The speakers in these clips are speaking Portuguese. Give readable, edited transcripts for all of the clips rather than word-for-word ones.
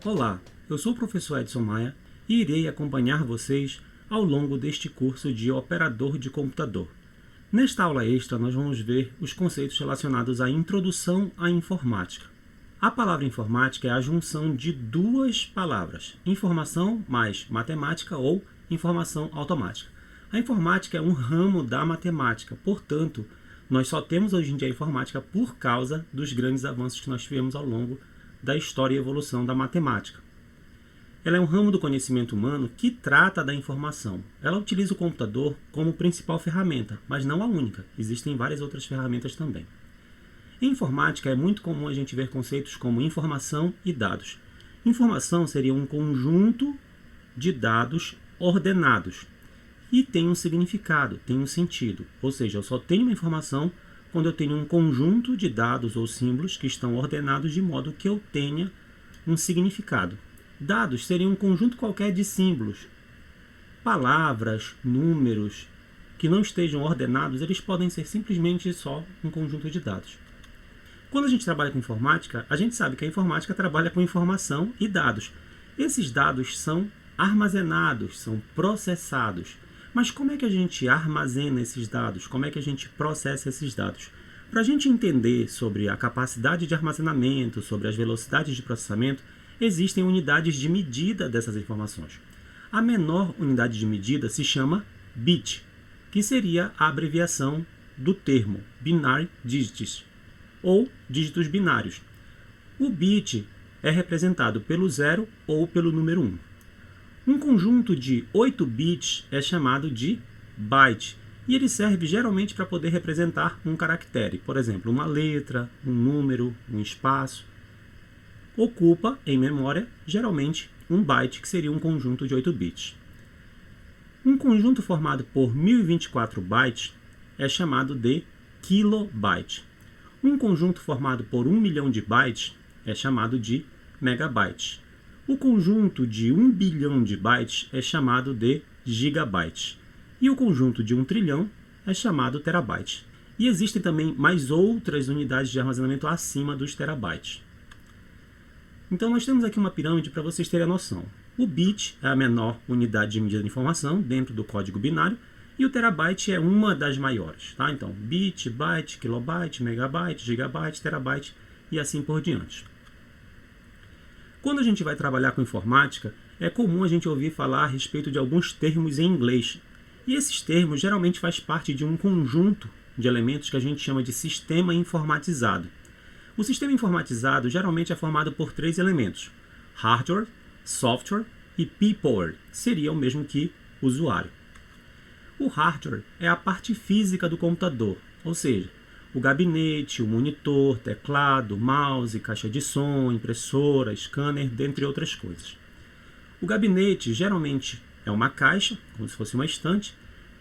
Olá, eu sou o professor Edson Maia e irei acompanhar vocês ao longo deste curso de Operador de Computador. Nesta aula extra, nós vamos ver os conceitos relacionados à introdução à informática. A palavra informática é a junção de duas palavras, informação mais matemática ou informação automática. A informática é um ramo da matemática, portanto, nós só temos hoje em dia a informática por causa dos grandes avanços que nós tivemos ao longo da história e evolução da matemática. Ela é um ramo do conhecimento humano que trata da informação. Ela utiliza o computador como principal ferramenta, mas não a única. Existem várias outras ferramentas também. Em informática é muito comum a gente ver conceitos como informação e dados. Informação seria um conjunto de dados ordenados e tem um significado, tem um sentido. Ou seja, eu só tenho uma informação quando eu tenho um conjunto de dados ou símbolos que estão ordenados de modo que eu tenha um significado. Dados seriam um conjunto qualquer de símbolos. Palavras, números que não estejam ordenados, eles podem ser simplesmente só um conjunto de dados. Quando a gente trabalha com informática, a gente sabe que a informática trabalha com informação e dados. Esses dados são armazenados, são processados. Mas como é que a gente armazena esses dados? Como é que a gente processa esses dados? Para a gente entender sobre a capacidade de armazenamento, sobre as velocidades de processamento, existem unidades de medida dessas informações. A menor unidade de medida se chama bit, que seria a abreviação do termo binary digits, ou dígitos binários. O bit é representado pelo 0 ou pelo número 1. Um conjunto de 8 bits é chamado de byte, e ele serve geralmente para poder representar um caractere, por exemplo, uma letra, um número, um espaço. Ocupa, em memória, geralmente, um byte, que seria um conjunto de 8 bits. Um conjunto formado por 1024 bytes é chamado de kilobyte. Um conjunto formado por 1 milhão de bytes é chamado de megabyte. O conjunto de 1 bilhão de bytes é chamado de gigabyte. E o conjunto de 1 trilhão é chamado terabyte. E existem também mais outras unidades de armazenamento acima dos terabytes. Então nós temos aqui uma pirâmide para vocês terem a noção. O bit é a menor unidade de medida de informação dentro do código binário e o terabyte é uma das maiores. Tá? Então bit, byte, kilobyte, megabyte, gigabyte, terabyte e assim por diante. Quando a gente vai trabalhar com informática, é comum a gente ouvir falar a respeito de alguns termos em inglês. E esses termos geralmente fazem parte de um conjunto de elementos que a gente chama de sistema informatizado. O sistema informatizado geralmente é formado por 3 elementos: hardware, software e people, seria o mesmo que usuário. O hardware é a parte física do computador, ou seja, o gabinete, o monitor, teclado, mouse, caixa de som, impressora, scanner, dentre outras coisas. O gabinete geralmente é uma caixa, como se fosse uma estante.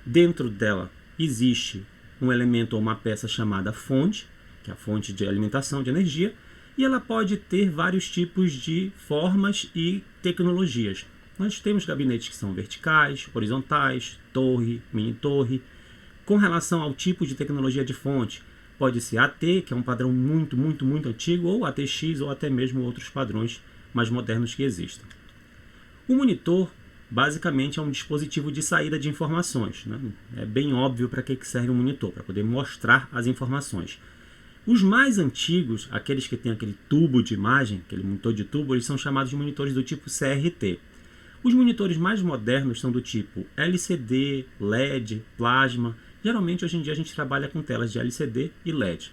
Dentro dela existe um elemento ou uma peça chamada fonte, que é a fonte de alimentação de energia, e ela pode ter vários tipos de formas e tecnologias. Nós temos gabinetes que são verticais, horizontais, torre, mini torre. Com relação ao tipo de tecnologia de fonte, pode ser AT, que é um padrão muito antigo, ou ATX, ou até mesmo outros padrões mais modernos que existem. O monitor, basicamente, é um dispositivo de saída de informações, né? É bem óbvio para que serve um monitor, para poder mostrar as informações. Os mais antigos, aqueles que têm aquele tubo de imagem, aquele monitor de tubo, eles são chamados de monitores do tipo CRT. Os monitores mais modernos são do tipo LCD, LED, plasma. Geralmente, hoje em dia, a gente trabalha com telas de LCD e LED.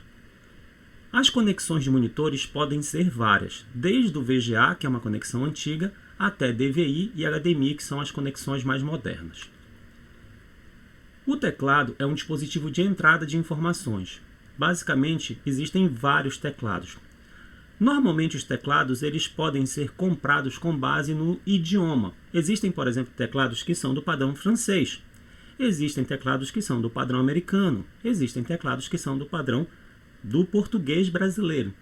As conexões de monitores podem ser várias, desde o VGA, que é uma conexão antiga, até DVI e HDMI, que são as conexões mais modernas. O teclado é um dispositivo de entrada de informações. Basicamente, existem vários teclados. Normalmente, os teclados eles podem ser comprados com base no idioma. Existem, por exemplo, teclados que são do padrão francês. Existem teclados que são do padrão americano. Existem teclados que são do padrão do português brasileiro.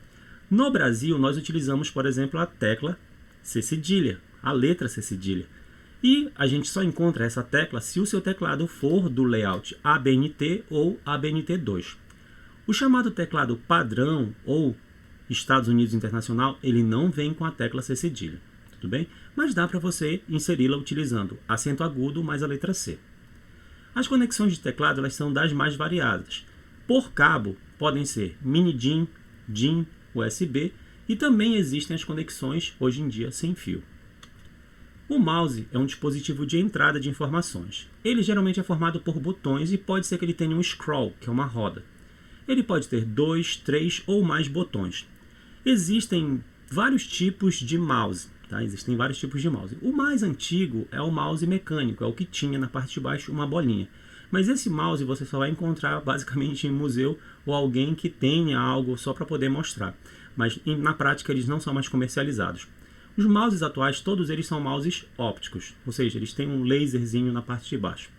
No Brasil, nós utilizamos, por exemplo, a tecla C cedilha, a letra C cedilha. E a gente só encontra essa tecla se o seu teclado for do layout ABNT ou ABNT2. O chamado teclado padrão ou Estados Unidos Internacional, ele não vem com a tecla C cedilha. tudo bem? Mas dá para você inseri-la utilizando acento agudo mais a letra C. As conexões de teclado elas são das mais variadas. Por cabo, podem ser mini DIN, DIN, USB e também existem as conexões, hoje em dia, sem fio. O mouse é um dispositivo de entrada de informações. Ele geralmente é formado por botões e pode ser que ele tenha um scroll, que é uma roda. Ele pode ter 2, 3 ou mais botões. Existem vários tipos de mouse. Tá? Existem vários tipos de mouse. O mais antigo é o mouse mecânico, é o que tinha na parte de baixo uma bolinha. Mas esse mouse você só vai encontrar basicamente em museu ou alguém que tenha algo só para poder mostrar. Mas na prática eles não são mais comercializados. Os mouses atuais, todos eles são mouses ópticos, ou seja, eles têm um laserzinho na parte de baixo.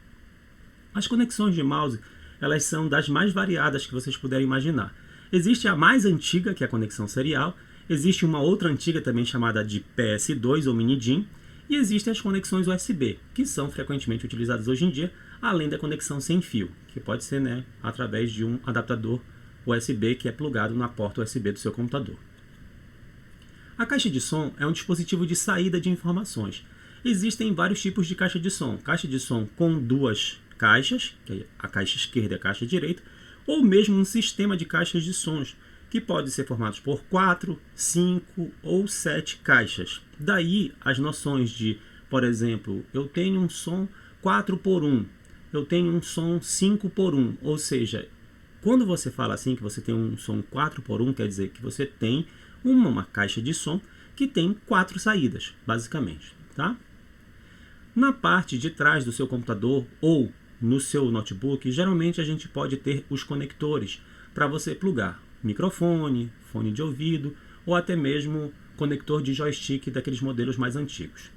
As conexões de mouse, elas são das mais variadas que vocês puderem imaginar. Existe a mais antiga, que é a conexão serial, existe uma outra antiga também chamada de PS2 ou mini DIN, e existem as conexões USB, que são frequentemente utilizadas hoje em dia, além da conexão sem fio, que pode ser através de um adaptador USB que é plugado na porta USB do seu computador. A caixa de som é um dispositivo de saída de informações. Existem vários tipos de caixa de som. Caixa de som com duas caixas, que é a caixa esquerda e a caixa direita, ou mesmo um sistema de caixas de sons, que pode ser formado por 4, 5 ou 7 caixas. Daí as noções de, por exemplo, eu tenho um som 4x1, eu tenho um som 5x1, ou seja, quando você fala assim que você tem um som 4x1, quer dizer que você tem uma caixa de som que tem 4 saídas, basicamente. Tá? Na parte de trás do seu computador ou no seu notebook, geralmente a gente pode ter os conectores para você plugar microfone, fone de ouvido ou até mesmo conector de joystick daqueles modelos mais antigos.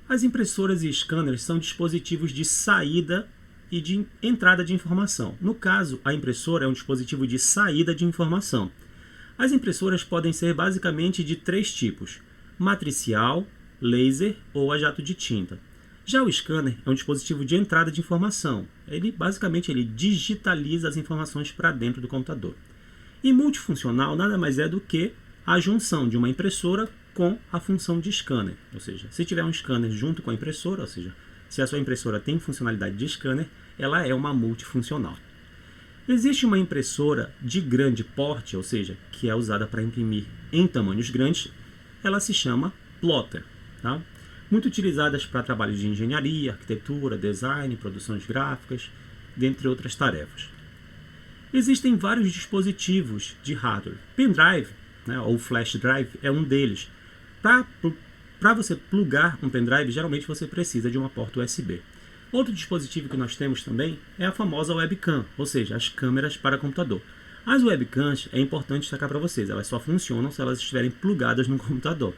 As impressoras e scanners são dispositivos de saída e de entrada de informação. No caso, a impressora é um dispositivo de saída de informação. As impressoras podem ser basicamente de 3 tipos: matricial, laser ou a jato de tinta. Já o scanner é um dispositivo de entrada de informação. Ele digitaliza as informações para dentro do computador. E multifuncional nada mais é do que a junção de uma impressora com a função de scanner. Ou seja, se tiver um scanner junto com a impressora, ou seja, se a sua impressora tem funcionalidade de scanner, ela é uma multifuncional. Existe uma impressora de grande porte, ou seja, que é usada para imprimir em tamanhos grandes, ela se chama plotter. Tá? Muito utilizadas para trabalhos de engenharia, arquitetura, design, produções gráficas, dentre outras tarefas. Existem vários dispositivos de hardware. Pendrive, ou flash drive, é um deles. Para você plugar um pendrive, geralmente você precisa de uma porta USB. Outro dispositivo que nós temos também é a famosa webcam, ou seja, as câmeras para computador. As webcams, é importante destacar para vocês, elas só funcionam se elas estiverem plugadas no computador.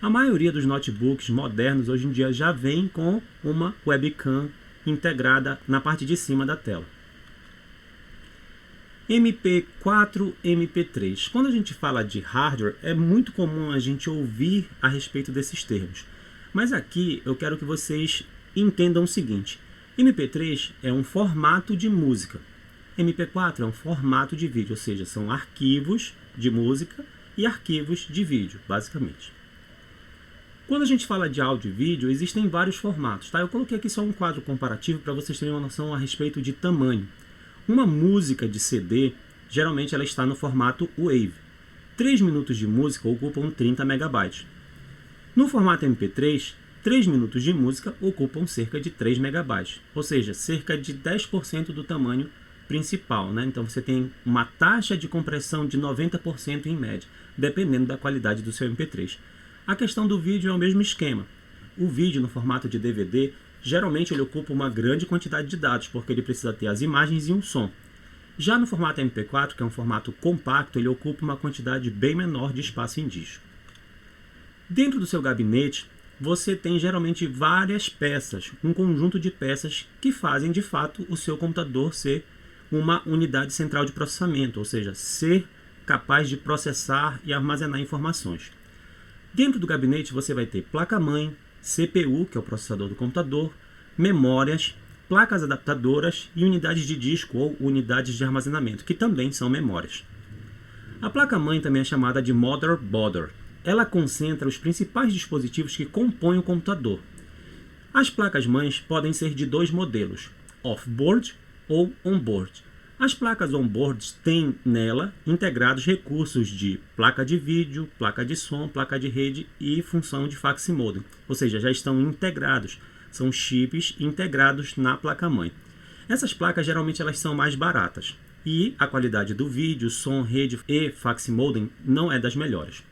A maioria dos notebooks modernos hoje em dia já vem com uma webcam integrada na parte de cima da tela. MP4, MP3. Quando a gente fala de hardware, é muito comum a gente ouvir a respeito desses termos. Mas aqui eu quero que vocês entendam o seguinte: MP3 é um formato de música, MP4 é um formato de vídeo, ou seja, são arquivos de música e arquivos de vídeo, basicamente. Quando a gente fala de áudio e vídeo, existem vários formatos. Tá? Eu coloquei aqui só um quadro comparativo para vocês terem uma noção a respeito de tamanho. Uma música de CD, geralmente ela está no formato WAV. 3 minutos de música ocupam 30 MB. No formato MP3, 3 minutos de música ocupam cerca de 3 MB, ou seja, cerca de 10% do tamanho principal. Então você tem uma taxa de compressão de 90% em média, dependendo da qualidade do seu MP3. A questão do vídeo é o mesmo esquema. O vídeo no formato de DVD, geralmente ele ocupa uma grande quantidade de dados, porque ele precisa ter as imagens e um som. Já no formato MP4, que é um formato compacto, ele ocupa uma quantidade bem menor de espaço em disco. Dentro do seu gabinete, você tem geralmente várias peças, um conjunto de peças que fazem de fato o seu computador ser uma unidade central de processamento, ou seja, ser capaz de processar e armazenar informações. Dentro do gabinete você vai ter placa-mãe, CPU, que é o processador do computador, memórias, placas adaptadoras e unidades de disco ou unidades de armazenamento, que também são memórias. A placa-mãe também é chamada de motherboard. ela concentra os principais dispositivos que compõem o computador. As placas-mães podem ser de dois modelos, off-board ou on-board. As placas on-board têm nela integrados recursos de placa de vídeo, placa de som, placa de rede e função de fax modem, ou seja, já estão integrados, são chips integrados na placa-mãe. Essas placas geralmente elas são mais baratas e a qualidade do vídeo, som, rede e fax modem não é das melhores.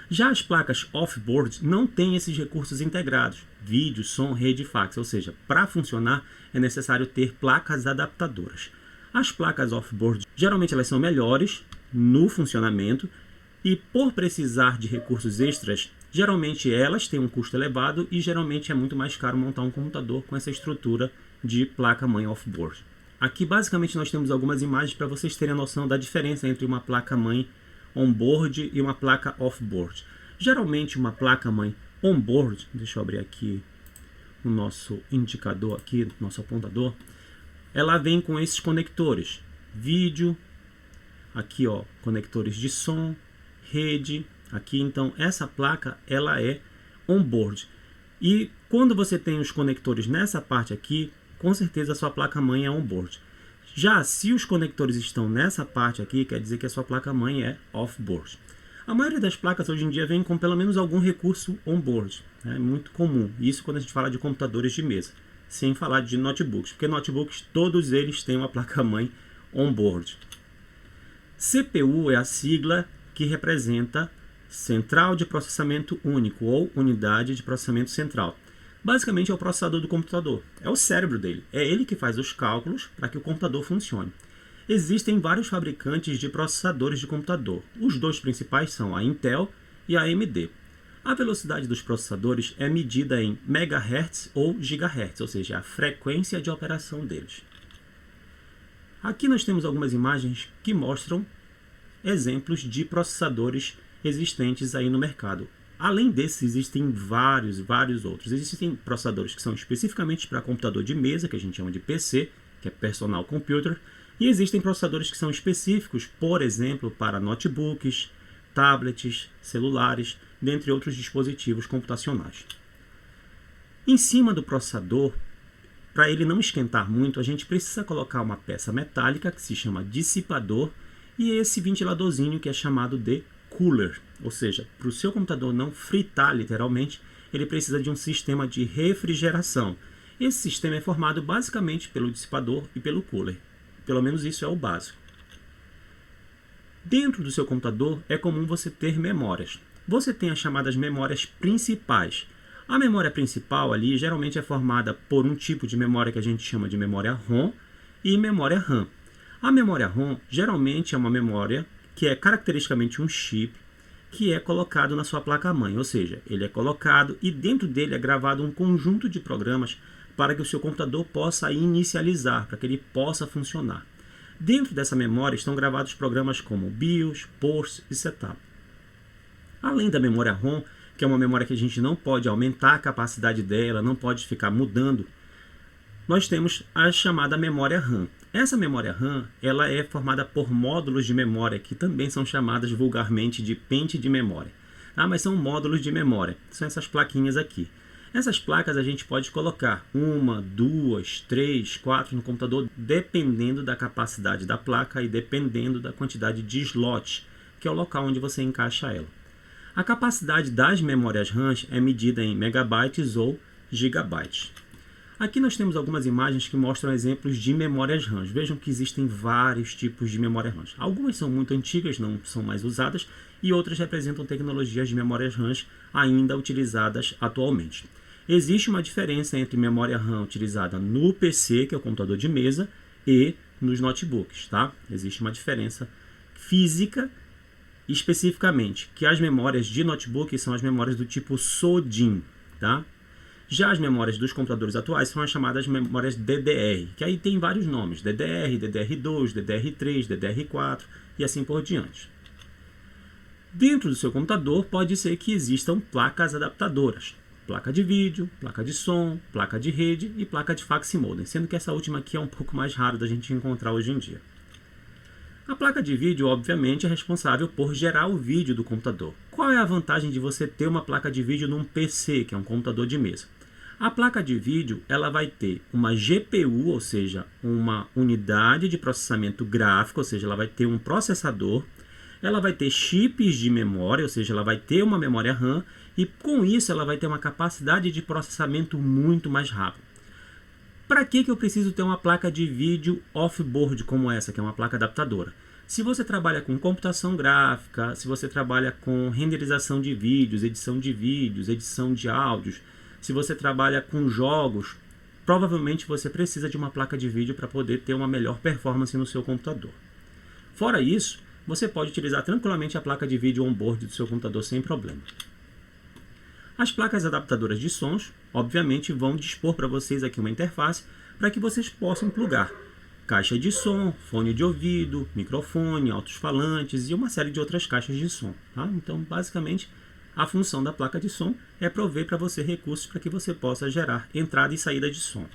Já as placas off-board não têm esses recursos integrados, vídeo, som, rede e fax, ou seja, para funcionar é necessário ter placas adaptadoras. As placas off-board geralmente elas são melhores no funcionamento e por precisar de recursos extras, geralmente elas têm um custo elevado e geralmente é muito mais caro montar um computador com essa estrutura de placa-mãe off-board. Aqui basicamente nós temos algumas imagens para vocês terem a noção da diferença entre uma placa-mãe on-board e uma placa off-board. Geralmente uma placa-mãe on-board, deixa eu abrir aqui o nosso indicador aqui, nosso apontador, ela vem com esses conectores, vídeo, aqui ó, conectores de som, rede, aqui então essa placa ela é on-board. E quando você tem os conectores nessa parte aqui, com certeza a sua placa-mãe é on-board. Já se os conectores estão nessa parte aqui, quer dizer que a sua placa-mãe é off-board. A maioria das placas hoje em dia vem com pelo menos algum recurso on-board. É muito comum. Isso quando a gente fala de computadores de mesa. Sem falar de notebooks. Porque notebooks, todos eles têm uma placa-mãe on-board. CPU é a sigla que representa Central de Processamento Único ou Unidade de Processamento Central. Basicamente é o processador do computador, é o cérebro dele, é ele que faz os cálculos para que o computador funcione. Existem vários fabricantes de processadores de computador, os dois principais são a Intel e a AMD. A velocidade dos processadores é medida em MHz ou GHz, ou seja, a frequência de operação deles. Aqui nós temos algumas imagens que mostram exemplos de processadores existentes aí no mercado. Além desses, existem vários outros. Existem processadores que são especificamente para computador de mesa, que a gente chama de PC, que é Personal Computer, e existem processadores que são específicos, por exemplo, para notebooks, tablets, celulares, dentre outros dispositivos computacionais. Em cima do processador, para ele não esquentar muito, a gente precisa colocar uma peça metálica que se chama dissipador e esse ventiladorzinho que é chamado de cooler, ou seja, para o seu computador não fritar literalmente, ele precisa de um sistema de refrigeração. Esse sistema é formado basicamente pelo dissipador e pelo cooler. Pelo menos isso é o básico. Dentro do seu computador é comum você ter memórias. Você tem as chamadas memórias principais. A memória principal ali geralmente é formada por um tipo de memória que a gente chama de memória ROM e memória RAM. A memória ROM geralmente é uma memória que é caracteristicamente um chip que é colocado na sua placa-mãe, ou seja, ele é colocado e dentro dele é gravado um conjunto de programas para que o seu computador possa inicializar, para que ele possa funcionar. Dentro dessa memória estão gravados programas como BIOS, PORTS e Setup. Além da memória ROM, que é uma memória que a gente não pode aumentar a capacidade dela, não pode ficar mudando, nós temos a chamada memória RAM. Essa memória RAM ela é formada por módulos de memória, que também são chamadas vulgarmente de pente de memória. Mas são módulos de memória, são essas plaquinhas aqui. Essas placas a gente pode colocar 1, 2, 3, 4 no computador, dependendo da capacidade da placa e dependendo da quantidade de slot, que é o local onde você encaixa ela. A capacidade das memórias RAM é medida em megabytes ou gigabytes. Aqui nós temos algumas imagens que mostram exemplos de memórias RAM. Vejam que existem vários tipos de memória RAM. Algumas são muito antigas, não são mais usadas, e outras representam tecnologias de memórias RAM ainda utilizadas atualmente. Existe uma diferença entre memória RAM utilizada no PC, que é o computador de mesa, e nos notebooks, tá? Existe uma diferença física, especificamente, que as memórias de notebook são as memórias do tipo SODIMM, tá? Já as memórias dos computadores atuais são as chamadas memórias DDR, que aí tem vários nomes, DDR, DDR2, DDR3, DDR4 e assim por diante. Dentro do seu computador pode ser que existam placas adaptadoras, placa de vídeo, placa de som, placa de rede e placa de fax modem, sendo que essa última aqui é um pouco mais rara da gente encontrar hoje em dia. A placa de vídeo, obviamente, é responsável por gerar o vídeo do computador. Qual é a vantagem de você ter uma placa de vídeo num PC, que é um computador de mesa? A placa de vídeo ela vai ter uma GPU, ou seja, uma unidade de processamento gráfico, ou seja, ela vai ter um processador, ela vai ter chips de memória, ou seja, ela vai ter uma memória RAM, e com isso ela vai ter uma capacidade de processamento muito mais rápida. Para que eu preciso ter uma placa de vídeo off-board como essa, que é uma placa adaptadora? Se você trabalha com computação gráfica, se você trabalha com renderização de vídeos, edição de áudios, se você trabalha com jogos, provavelmente você precisa de uma placa de vídeo para poder ter uma melhor performance no seu computador. Fora isso, você pode utilizar tranquilamente a placa de vídeo on-board do seu computador sem problema. As placas adaptadoras de sons, obviamente, vão dispor para vocês aqui uma interface para que vocês possam plugar caixa de som, fone de ouvido, microfone, alto-falantes e uma série de outras caixas de som. Tá? Então, basicamente, a função da placa de som é prover para você recursos para que você possa gerar entrada e saída de som.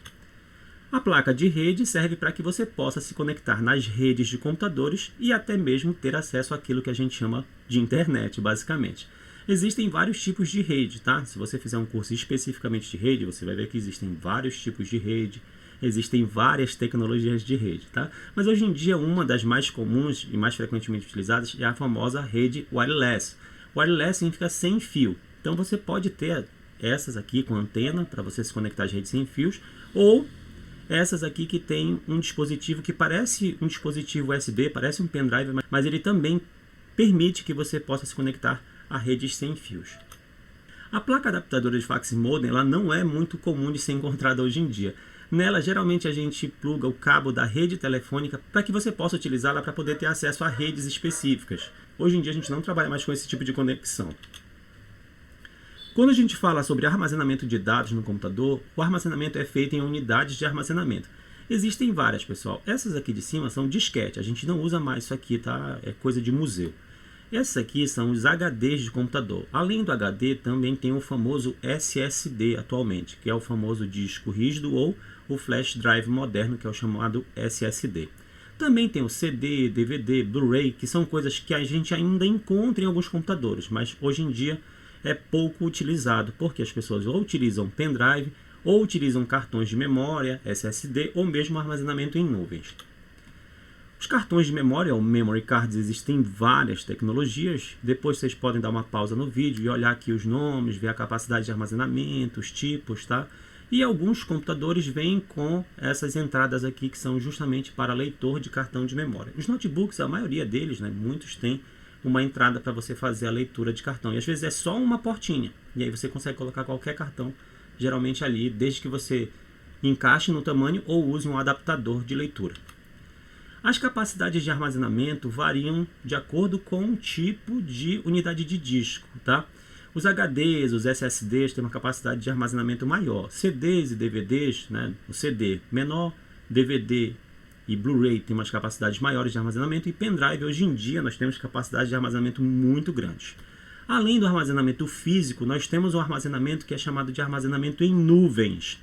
A placa de rede serve para que você possa se conectar nas redes de computadores e até mesmo ter acesso àquilo que a gente chama de internet, basicamente. Existem vários tipos de rede, tá? Se você fizer um curso especificamente de rede, você vai ver que existem vários tipos de rede, existem várias tecnologias de rede, tá? Mas hoje em dia, uma das mais comuns e mais frequentemente utilizadas é a famosa rede wireless. Wireless significa sem fio. Então você pode ter essas aqui com antena para você se conectar às redes sem fios, ou essas aqui que tem um dispositivo que parece um dispositivo USB, parece um pendrive, mas ele também permite que você possa se conectar a redes sem fios. A placa adaptadora de fax modem ela não é muito comum de ser encontrada hoje em dia. Nela, geralmente, a gente pluga o cabo da rede telefônica para que você possa utilizá-la para poder ter acesso a redes específicas. Hoje em dia, a gente não trabalha mais com esse tipo de conexão. Quando a gente fala sobre armazenamento de dados no computador, o armazenamento é feito em unidades de armazenamento. Existem várias, pessoal. Essas aqui de cima são disquete. A gente não usa mais isso aqui, tá? É coisa de museu. Essas aqui são os HDs de computador. Além do HD, também tem o famoso SSD atualmente, que é o famoso disco rígido ou o flash drive moderno, que é o chamado SSD. Também tem o CD, DVD, Blu-ray, que são coisas que a gente ainda encontra em alguns computadores, mas hoje em dia é pouco utilizado, porque as pessoas ou utilizam pendrive, ou utilizam cartões de memória, SSD, ou mesmo armazenamento em nuvens. Os cartões de memória, ou memory cards, existem várias tecnologias. Depois vocês podem dar uma pausa no vídeo e olhar aqui os nomes, ver a capacidade de armazenamento, os tipos, tá? E alguns computadores vêm com essas entradas aqui que são justamente para leitor de cartão de memória. Os notebooks, a maioria deles, né, muitos têm uma entrada para você fazer a leitura de cartão. E às vezes é só uma portinha. E aí você consegue colocar qualquer cartão, geralmente ali, desde que você encaixe no tamanho ou use um adaptador de leitura. As capacidades de armazenamento variam de acordo com o tipo de unidade de disco, tá? Os HDs, os SSDs têm uma capacidade de armazenamento maior. CDs e DVDs, né? O CD menor, DVD e Blu-ray tem umas capacidades maiores de armazenamento, e pendrive, hoje em dia, nós temos capacidade de armazenamento muito grandes. Além do armazenamento físico, nós temos um armazenamento que é chamado de armazenamento em nuvens.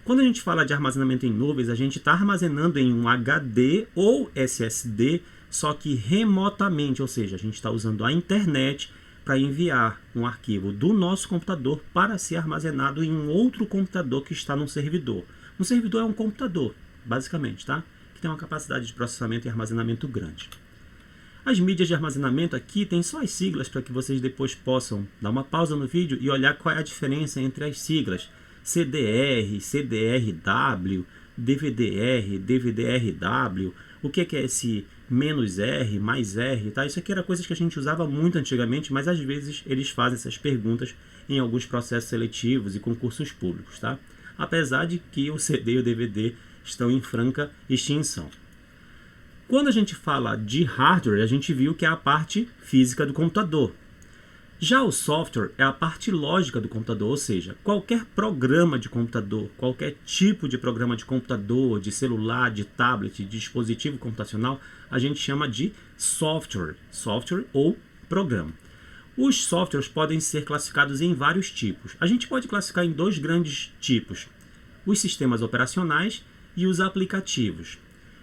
Quando a gente fala de armazenamento em nuvens, a gente está armazenando em um HD ou SSD, só que remotamente, ou seja, a gente está usando a internet para enviar um arquivo do nosso computador para ser armazenado em um outro computador que está num servidor. Um servidor é um computador, basicamente, tá? Que tem uma capacidade de processamento e armazenamento grande. As mídias de armazenamento aqui tem só as siglas para que vocês depois possam dar uma pausa no vídeo e olhar qual é a diferença entre as siglas. CDR, CDRW, DVD-R, DVD-RW, o que é esse "-R", mais R, tá? Isso aqui era coisas que a gente usava muito antigamente, mas às vezes eles fazem essas perguntas em alguns processos seletivos e concursos públicos, tá? Apesar de que o CD e o DVD estão em franca extinção. Quando a gente fala de hardware, a gente viu que é a parte física do computador. Já o software é a parte lógica do computador, ou seja, qualquer programa de computador, qualquer tipo de programa de computador, de celular, de tablet, de dispositivo computacional, a gente chama de software ou programa. Os softwares podem ser classificados em vários tipos. A gente pode classificar em dois grandes tipos: os sistemas operacionais e os aplicativos.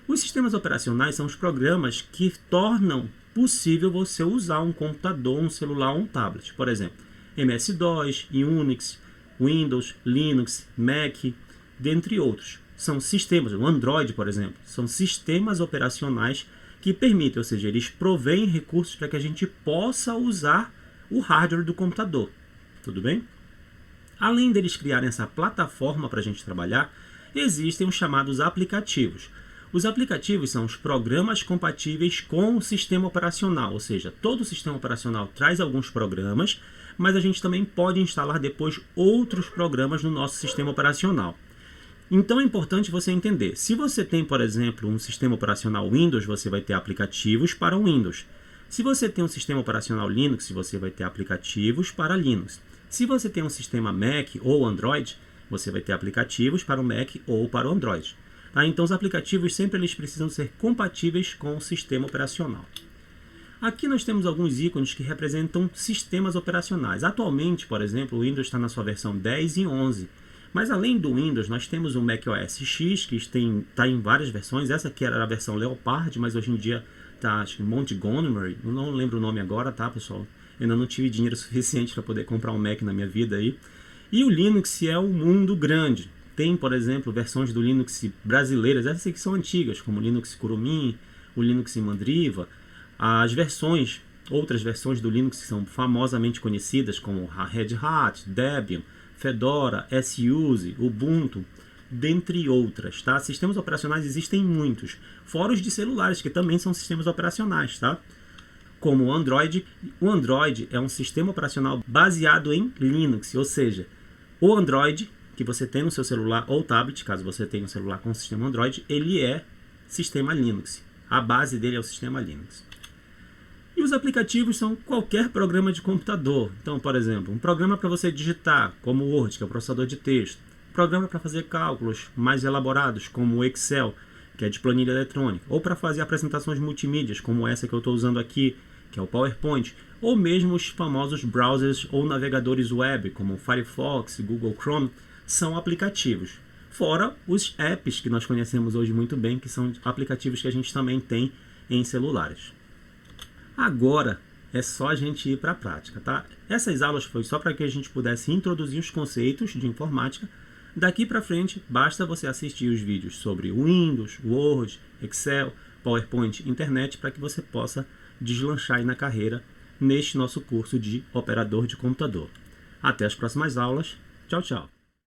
Os sistemas operacionais são os programas que tornam possível você usar um computador, um celular ou um tablet. Por exemplo, MS-DOS, Unix, Windows, Linux, Mac, dentre outros. São sistemas, o Android, por exemplo, são sistemas operacionais que permitem, ou seja, eles provêm recursos para que a gente possa usar o hardware do computador. Tudo bem? Além deles criarem essa plataforma para a gente trabalhar, existem os chamados aplicativos. Os aplicativos são os programas compatíveis com o sistema operacional, ou seja, todo o sistema operacional traz alguns programas, mas a gente também pode instalar depois outros programas no nosso sistema operacional. Então é importante você entender, se você tem, por exemplo, um sistema operacional Windows, você vai ter aplicativos para o Windows. Se você tem um sistema operacional Linux, você vai ter aplicativos para Linux. Se você tem um sistema Mac ou Android, você vai ter aplicativos para o Mac ou para o Android. Tá? Então os aplicativos sempre eles precisam ser compatíveis com o sistema operacional. Aqui nós temos alguns ícones que representam sistemas operacionais. Atualmente, por exemplo, o Windows está na sua versão 10 e 11. Mas além do Windows, nós temos o macOS X, que está em várias versões. Essa aqui era a versão Leopard, mas hoje em dia está Montgomery. Eu não lembro o nome agora, tá, pessoal? Eu ainda não tive dinheiro suficiente para poder comprar um Mac na minha vida aí. E o Linux é o mundo grande. Tem, por exemplo, versões do Linux brasileiras. Essas aqui são antigas, como o Linux Kurumin, o Linux Mandriva. As versões, outras versões do Linux que são famosamente conhecidas, como a Red Hat, Debian, Fedora, SUSE, Ubuntu, dentre outras, tá? Sistemas operacionais existem muitos, fora os de celulares, que também são sistemas operacionais, tá? Como o Android. O Android é um sistema operacional baseado em Linux, ou seja, o Android que você tem no seu celular ou tablet, caso você tenha um celular com sistema Android, ele é sistema Linux. A base dele é o sistema Linux. E os aplicativos são qualquer programa de computador. Então, por exemplo, um programa para você digitar, como o Word, que é o processador de texto. Programa para fazer cálculos mais elaborados, como o Excel, que é de planilha eletrônica. Ou para fazer apresentações multimídias, como essa que eu estou usando aqui, que é o PowerPoint. Ou mesmo os famosos browsers ou navegadores web, como o Firefox, Google Chrome, são aplicativos. Fora os apps que nós conhecemos hoje muito bem, que são aplicativos que a gente também tem em celulares. Agora é só a gente ir para a prática, tá? Essas aulas foi só para que a gente pudesse introduzir os conceitos de informática. Daqui para frente, basta você assistir os vídeos sobre Windows, Word, Excel, PowerPoint, internet, para que você possa deslanchar aí na carreira neste nosso curso de operador de computador. Até as próximas aulas. Tchau, tchau.